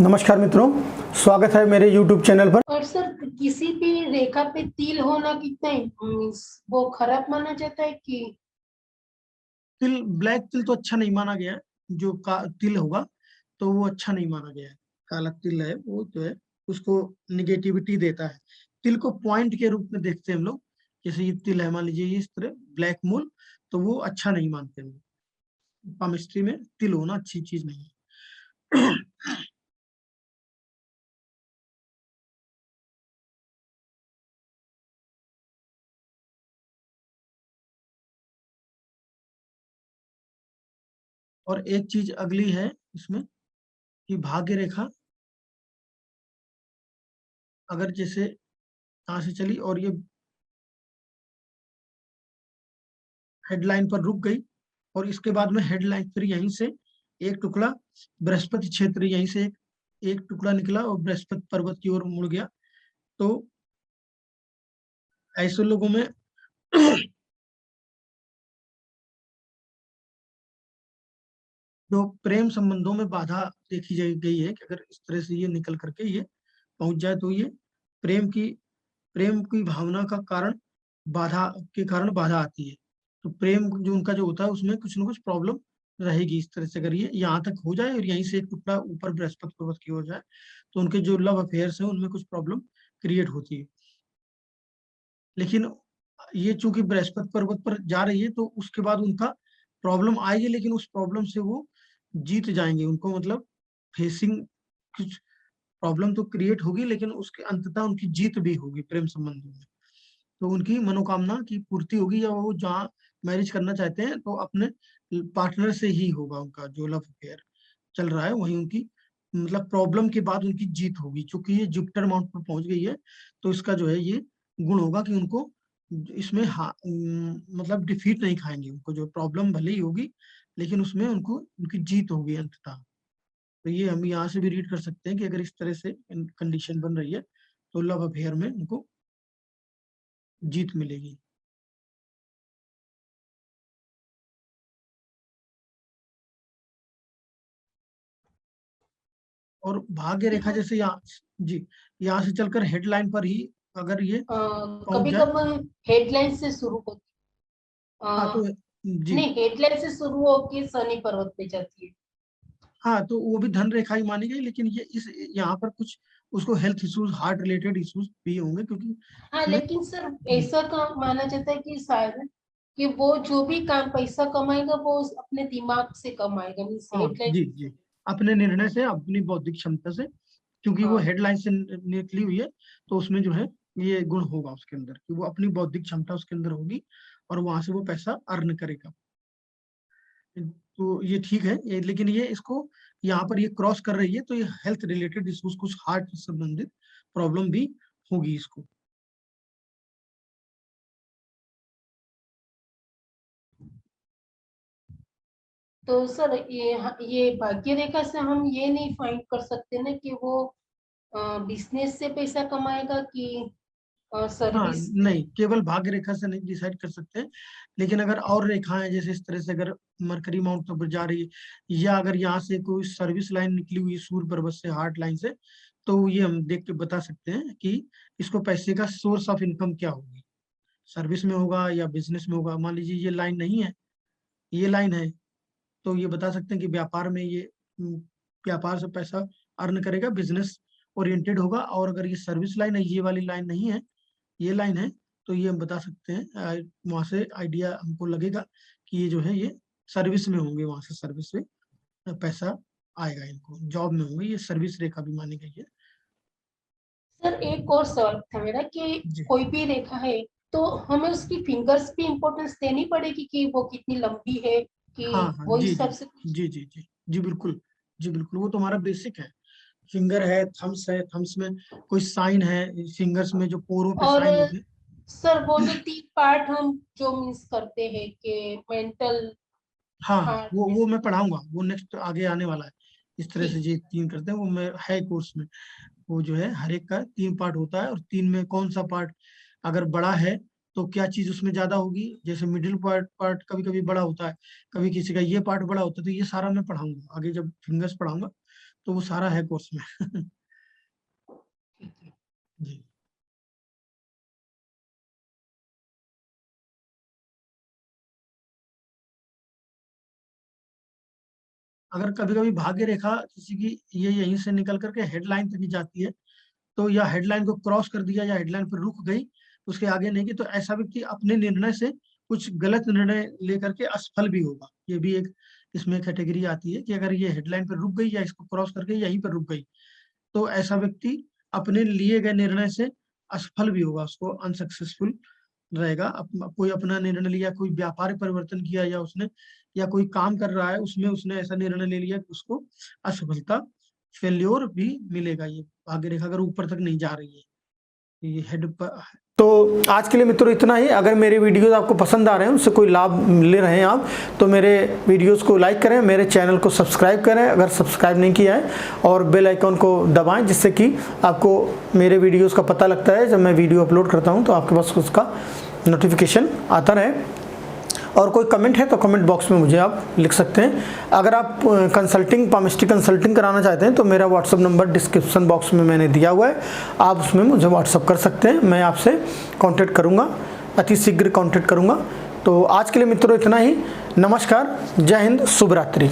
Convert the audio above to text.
नमस्कार मित्रों, स्वागत है मेरे YouTube चैनल पर। और सर किसी भी रेखा पे तिल होना कितना मीन्स वो खराब माना जाता है कि तिल, ब्लैक तिल तो अच्छा नहीं माना गया है। जो तिल होगा तो वो अच्छा नहीं माना गया है। काला तिल है वो जो है उसको निगेटिविटी देता है। तिल को पॉइंट के रूप में देखते हैं हम लोग। जैसे ये तिल है, मान लीजिए ये इस तरह ब्लैक मूल, तो वो अच्छा नहीं मानते हैं। केमिस्ट्री में तिल होना अच्छी चीज नहीं है। और एक चीज अगली है इसमें कि भाग्य रेखा अगर जैसे यहाँ से चली और ये हेडलाइन पर रुक गई और इसके बाद में हेडलाइन फिर यहीं से एक टुकड़ा बृहस्पति क्षेत्र, यहीं से एक टुकड़ा निकला और बृहस्पति पर्वत की ओर मुड़ गया, तो ऐसे लोगों में जो प्रेम संबंधों में बाधा देखी गई है कि अगर इस तरह से ये निकल करके ये पहुंच जाए तो ये प्रेम की भावना का कारण बाधा के कारण बाधा आती है। तो प्रेम जो उनका जो होता है उसमें कुछ ना कुछ प्रॉब्लम रहेगी। इस तरह से अगर ये यहाँ तक हो जाए और यहीं से एक टुकड़ा ऊपर बृहस्पति पर्वत की ओर जाए तो उनके जो लव अफेयर्स हैं उनमें कुछ प्रॉब्लम क्रिएट होती है। लेकिन ये चूंकि बृहस्पति पर्वत पर जा रही है तो उसके बाद उनका प्रॉब्लम आएगी, लेकिन उस प्रॉब्लम से वो जीत जाएंगे। उनको मतलब फेसिंग कुछ प्रॉब्लम तो क्रिएट होगी लेकिन उसके अंततः उनकी जीत भी होगी प्रेम संबंधों में। तो उनकी मनोकामना की पूर्ति होगी, या वो जहाँ मैरिज करना चाहते हैं तो अपने पार्टनर से ही होगा। उनका जो लव अफेयर चल रहा है वहीं उनकी मतलब प्रॉब्लम के बाद उनकी जीत होगी। क्योंकि ये जुपिटर माउंट पर पहुंच गई है तो इसका जो है ये गुण होगा कि उनको इसमें मतलब डिफीट नहीं खाएंगे। उनको जो प्रॉब्लम भले ही होगी लेकिन उसमें उनको उनकी जीत होगी अंततः। तो ये हम यहाँ से भी रीड कर सकते हैं कि अगर इस तरह से कंडीशन बन रही है तो लव अफेयर में उनको जीत मिलेगी। और भाग्य रेखा जैसे यहाँ जी यहाँ से चलकर हेडलाइन पर ही अगर ये पहुंच कभी जाए, कभी हेडलाइन से शुरू होती हाँ तो जी नहीं हेडलाइन से शुरू होके शनि पर्वत पे जाती है। हाँ तो वो भी धन रेखा ही मानी गई। लेकिन ये इस यहाँ पर कुछ उसको health issues, heart related issues भी होंगे क्योंकि हाँ इसमें लेकिन सर ऐसा तो माना जाता है कि शायद कि वो जो भी काम पैसा कमाएगा वो अपने दिमाग से कमाएगा मीन्स हाँ हेडलाइन। जी जी, अपने निर्णय से, अपनी बौद्धिक क्षमता से, क्योंकि वो हाँ हेडलाइन से निकली हुई है तो उसमें जो है ये गुण होगा उसके अंदर कि वो अपनी बौद्धिक क्षमता उसके अंदर होगी और वहां से वो पैसा अर्न करेगा। तो ये ठीक है लेकिन ये इसको यहाँ पर ये क्रॉस कर रही है तो ये हेल्थ रिलेटेड इश्यूज, कुछ हार्ट से संबंधित प्रॉब्लम भी होगी इसको। तो सर ये भाग्य रेखा से हम ये नहीं फाइंड कर सकते ना कि वो बिजनेस से पैसा कमाएगा कि हाँ सर्विस से। नहीं, केवल भाग्य रेखा से नहीं डिसाइड कर सकते, लेकिन अगर और रेखाएं जैसे इस तरह से अगर मरकरी माउंट पर जा रही है या अगर यहाँ से कोई सर्विस लाइन निकली हुई सूर्य पर्वत से, हार्ट लाइन से, तो ये हम देख के बता सकते हैं कि इसको पैसे का सोर्स ऑफ इनकम क्या होगी। सर्विस में होगा या बिजनेस में होगा। मान लीजिए ये लाइन नहीं है, ये लाइन है, तो ये बता सकते हैं कि व्यापार में ये व्यापार से पैसा अर्न करेगा, बिजनेस ओरिएंटेड होगा। और अगर ये सर्विस लाइन है, ये वाली लाइन नहीं है, ये लाइन है, तो ये हम बता सकते हैं, वहां से आइडिया हमको लगेगा कि ये जो है ये सर्विस में होंगे, वहां से सर्विस में पैसा आएगा इनको, जॉब में होंगे। ये सर्विस रेखा भी मानी गई है। सर एक और सवाल था मेरा कि जी कोई भी रेखा है तो हमें उसकी फिंगर्स भी इम्पोर्टेंस देनी पड़ेगी कि वो कितनी लंबी है कि हाँ हाँ वो जी जी हिसाब से कुछ। जी जी जी जी बिल्कुल, जी बिल्कुल, वो तो हमारा बेसिक है। फिंगर है, थम्स में कोई साइन है, फिंगर्स में जो पोरों पे और साइन होंगे। सर वो जो 3 पार्ट हम जो मीन्स करते हैं कि मेंटल हाँ हाँ, हार्ट वो जैसे। मैं पढ़ाऊंगा, वो नेक्स्ट आगे आने वाला है। इस तरह से ठीक। जो 3 करते हैं वो मैं है कोर्स में। वो जो है हर एक का 3 पार्ट होता है और 3 में कौन सा पार्ट अगर बड़ा है तो क्या चीज उसमें ज्यादा होगी। जैसे मिडिल पार्ट पार्ट कभी कभी बड़ा होता है, कभी किसी का ये पार्ट बड़ा होता है, तो ये सारा मैं पढ़ाऊंगा आगे जब फिंगर्स पढ़ाऊंगा तो वो सारा है कोर्स में। ठीक है। जी। अगर कभी कभी भाग्य रेखा किसी की ये यहीं से निकल करके हेडलाइन तक ही जाती है, तो या हेडलाइन को क्रॉस कर दिया या हेडलाइन पर रुक गई, उसके आगे नहीं गई, तो ऐसा व्यक्ति अपने निर्णय से कुछ गलत निर्णय लेकर के असफल भी होगा। ये भी एक इसमें कैटेगरी आती है कि अगर ये हेडलाइन पर रुक गई या इसको क्रॉस कर गई, यहीं पर रुक गई, तो ऐसा व्यक्ति अपने लिए गए निर्णय से असफल भी होगा, उसको अनसक्सेसफुल रहेगा। कोई अपना निर्णय लिया, कोई व्यापार परिवर्तन किया, या उसने या कोई काम कर रहा है उसमें उसने ऐसा निर्णय ले लिया कि उसको असफलता, फेल्योर भी मिलेगा। ये भाग्य रेखा अगर ऊपर तक नहीं जा रही है, ये हेड पर। तो आज के लिए मित्रों इतना ही। अगर मेरे वीडियोस आपको पसंद आ रहे हैं, उनसे कोई लाभ ले रहे हैं आप, तो मेरे वीडियोस को लाइक करें, मेरे चैनल को सब्सक्राइब करें अगर सब्सक्राइब नहीं किया है, और बेल आइकन को दबाएं, जिससे कि आपको मेरे वीडियोस का पता लगता है। जब मैं वीडियो अपलोड करता हूं तो आपके पास उसका नोटिफिकेशन आता रहे। और कोई कमेंट है तो कमेंट बॉक्स में मुझे आप लिख सकते हैं। अगर आप कंसल्टिंग, पामिस्ट्री कंसल्टिंग कराना चाहते हैं तो मेरा व्हाट्सअप नंबर डिस्क्रिप्शन बॉक्स में मैंने दिया हुआ है, आप उसमें मुझे व्हाट्सअप कर सकते हैं। मैं आपसे कांटेक्ट करूंगा, अति शीघ्र कांटेक्ट करूंगा। तो आज के लिए मित्रों इतना ही। नमस्कार, जय हिंद, शुभ रात्रि।